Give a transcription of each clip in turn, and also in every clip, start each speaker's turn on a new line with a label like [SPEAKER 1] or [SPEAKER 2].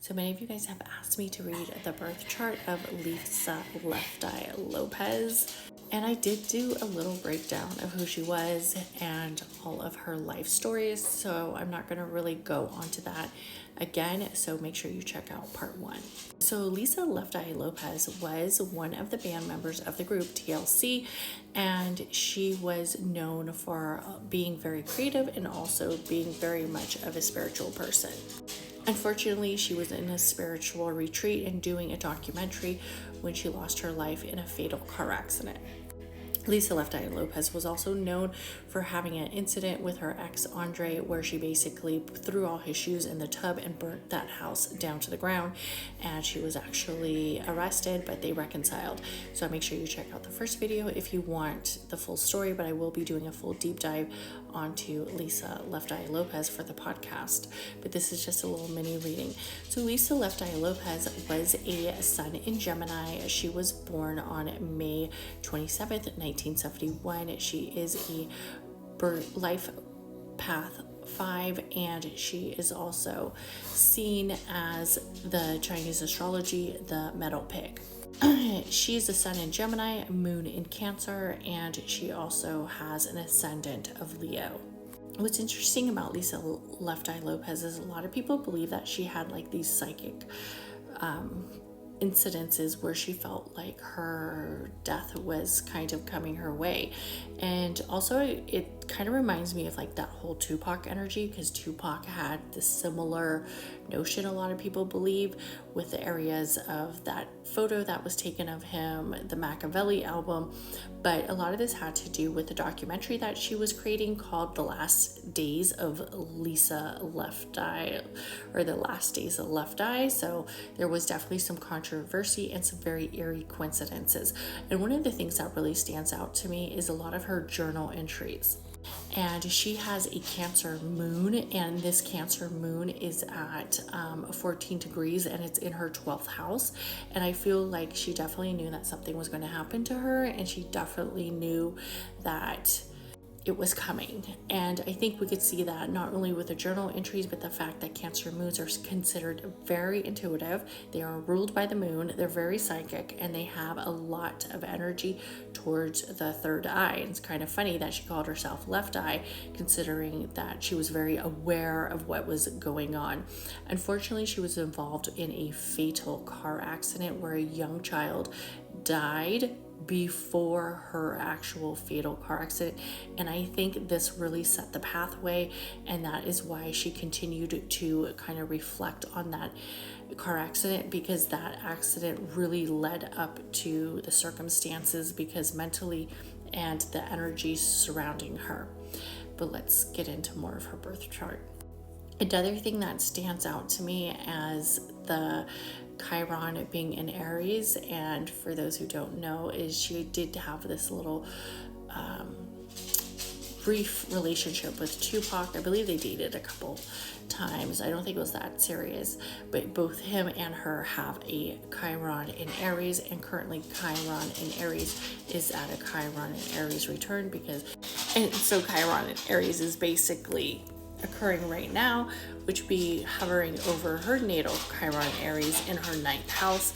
[SPEAKER 1] So many of you guys have asked me to read the birth chart of Lisa Left Eye Lopes, and I did do a little breakdown of who she was and all of her life stories, so I'm not going to really go onto that again, so make sure you check out part 1. So Lisa Left Eye Lopes was one of the band members of the group TLC, and she was known for being very creative and also being very much of a spiritual person. Unfortunately, she was in a spiritual retreat and doing a documentary when she lost her life in a fatal car accident. Lisa Left Eye Lopes was also known for having an incident with her ex Andre, where she basically threw all his shoes in the tub and burnt that house down to the ground, and she was actually arrested, but they reconciled. So make sure you check out the first video if you want the full story, but I will be doing a full deep dive onto Lisa Left Eye Lopes for the podcast, but this is just a little mini reading. So Lisa Left Eye Lopes was a Sun in Gemini. She was born on May 27th, 1971. She is a life path 5, and she is also seen as the Chinese astrology, the metal pig. She's a Sun in Gemini, Moon in Cancer, and she also has an ascendant of Leo. What's interesting about Lisa Left Eye Lopes is a lot of people believe that she had like these psychic incidences where she felt like her death was kind of coming her way. And also it kind of reminds me of like that whole Tupac energy, because Tupac had this similar notion, a lot of people believe, with the areas of that photo that was taken of him, the Machiavelli album. But a lot of this had to do with the documentary that she was creating called The Last Days of Lisa Left Eye, or The Last Days of Left Eye. So there was definitely some controversy and some very eerie coincidences. And one of the things that really stands out to me is a lot of her journal entries. And she has a Cancer moon, and this Cancer moon is at 14 degrees, and it's in her 12th house. And I feel like she definitely knew that something was going to happen to her, and she definitely knew that it was coming. And I think we could see that not only with the journal entries, but the fact that Cancer moons are considered very intuitive. They are ruled by the moon, they're very psychic, and they have a lot of energy towards the third eye. And it's kind of funny that she called herself Left Eye, considering that she was very aware of what was going on. Unfortunately, she was involved in a fatal car accident where a young child died before her actual fatal car accident, and I think this really set the pathway, and that is why she continued to kind of reflect on that car accident, because that accident really led up to the circumstances, because mentally and the energy surrounding her. But let's get into more of her birth chart. Another thing that stands out to me as the Chiron being in Aries, and for those who don't know, is she did have this little brief relationship with Tupac. I believe they dated a couple times. I don't think it was that serious, but both him and her have a Chiron in Aries, and currently Chiron in Aries is at a Chiron in Aries return, and so Chiron in Aries is basically occurring right now, which be hovering over her natal Chiron Aries in her 9th house,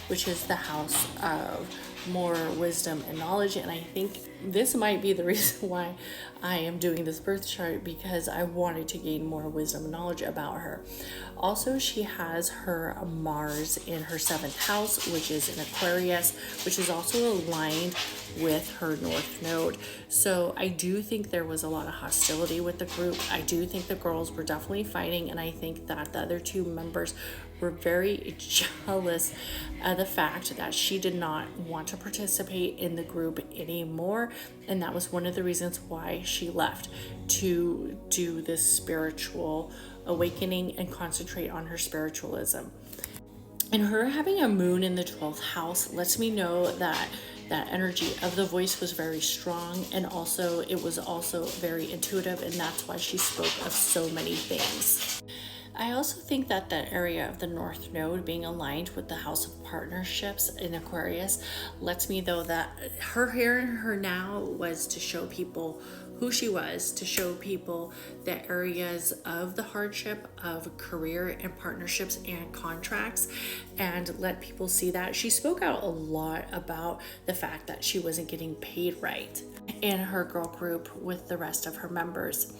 [SPEAKER 1] which is the house of more wisdom and knowledge. And I think this might be the reason why I am doing this birth chart, because I wanted to gain more wisdom and knowledge about her. Also, she has her Mars in her 7th house, which is in Aquarius, which is also aligned with her North Node. So I do think there was a lot of hostility with the group. I do think the girls were definitely fighting, and I think that the other 2 members were very jealous of the fact that she did not want to participate in the group anymore, and that was one of the reasons why she left, to do this spiritual awakening and concentrate on her spiritualism. And her having a moon in the 12th house lets me know that that energy of the voice was very strong, and also it was also very intuitive, and that's why she spoke of so many things. I also think that that area of the North Node being aligned with the House of Partnerships in Aquarius lets me know that her here and her now was to show people who she was, to show people the areas of the hardship of career and partnerships and contracts, and let people see that. She spoke out a lot about the fact that she wasn't getting paid right in her girl group with the rest of her members.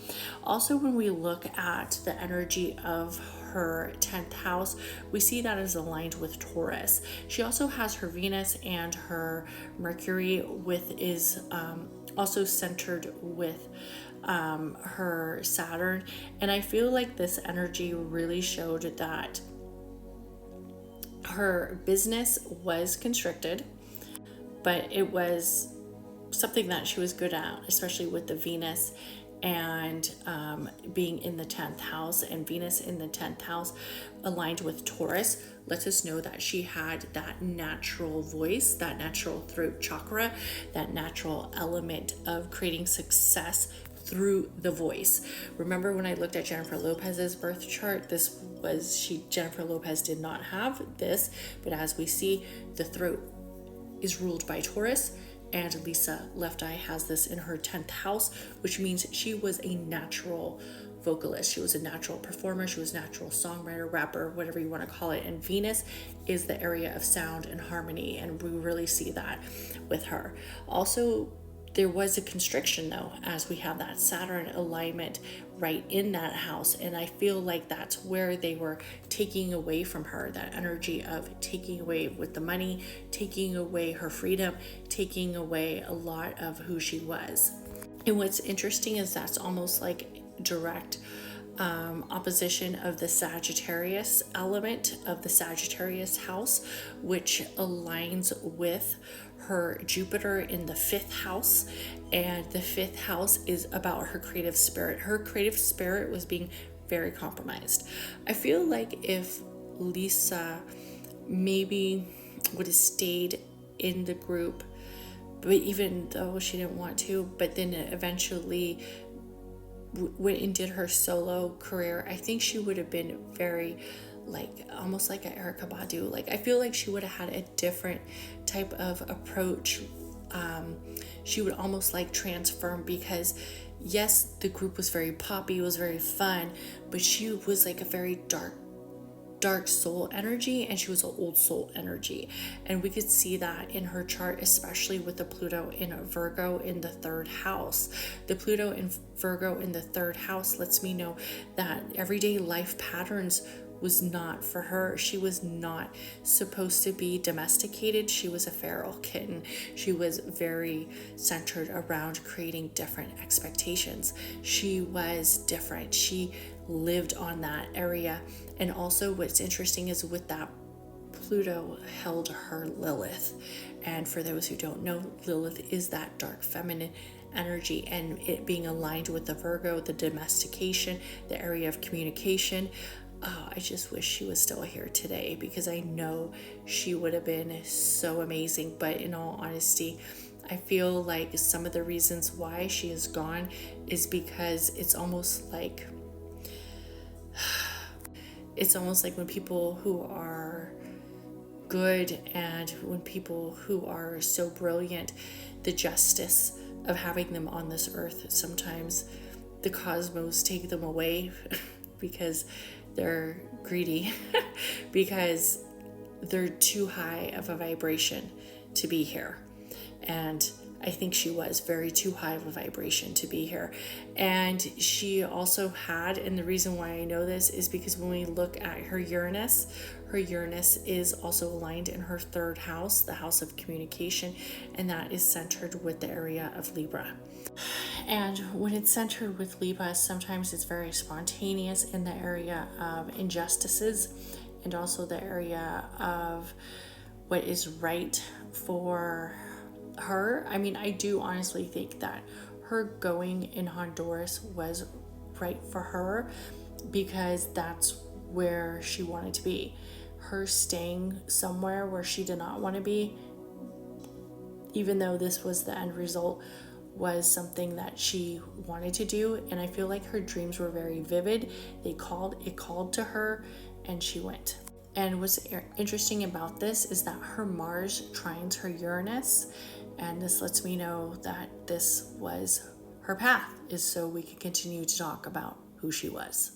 [SPEAKER 1] Also, when we look at the energy of her 10th house, we see that is aligned with Taurus. She also has her Venus and her Mercury is also centered with her Saturn. And I feel like this energy really showed that her business was constricted, but it was something that she was good at, especially with the Venus and being in the 10th house, and Venus in the 10th house aligned with Taurus lets us know that she had that natural voice, that natural throat chakra, that natural element of creating success through the voice. Remember when I looked at Jennifer Lopez's birth chart, Jennifer Lopez did not have this, but as we see, the throat is ruled by Taurus, and Lisa Left Eye has this in her 10th house, which means she was a natural vocalist. She was a natural performer. She was a natural songwriter, rapper, whatever you want to call it. And Venus is the area of sound and harmony, and we really see that with her. Also, there was a constriction though, as we have that Saturn alignment right in that house. And I feel like that's where they were taking away from her, that energy of taking away with the money, taking away her freedom, taking away a lot of who she was. And what's interesting is that's almost like direct opposition of the Sagittarius element of the Sagittarius house, which aligns with her Jupiter in the 5th house. And the 5th house is about her creative spirit. Her creative spirit was being very compromised. I feel like if Lisa maybe would have stayed in the group, but even though she didn't want to, but then eventually went and did her solo career, I think she would have been very almost like an Erykah Badu. I feel like she would have had a different type of approach. She would almost transform, because yes, the group was very poppy, it was very fun, but she was a very dark soul energy, and she was an old soul energy. And we could see that in her chart, especially with the Pluto in Virgo in the 3rd house. The Pluto in Virgo in the 3rd house lets me know that everyday life patterns was not for her. She was not supposed to be domesticated. She was a feral kitten. She was very centered around creating different expectations. She was different. She lived on that area. And also what's interesting is with that, Pluto held her Lilith. And for those who don't know, Lilith is that dark feminine energy, and it being aligned with the Virgo, the domestication, the area of communication. I just wish she was still here today, because I know she would have been so amazing. But in all honesty, I feel like some of the reasons why she is gone is because it's almost like when people who are good and when people who are so brilliant, the justice of having them on this earth, sometimes the cosmos take them away because they're greedy, because they're too high of a vibration to be here. And I think she was very too high of a vibration to be here. And she also had, and the reason why I know this is because when we look at her Uranus is also aligned in her 3rd house, the house of communication, and that is centered with the area of Libra. And when it's centered with Libra, sometimes it's very spontaneous in the area of injustices, and also the area of what is right for her. I mean, I do honestly think that her going in Honduras was right for her, because that's where she wanted to be. Her staying somewhere where she did not want to be, even though this was the end result, was something that she wanted to do. And I feel like her dreams were very vivid. It called to her, and she went. And what's interesting about this is that her Mars trines her Uranus, and this lets me know that this was her path, is so we can continue to talk about who she was.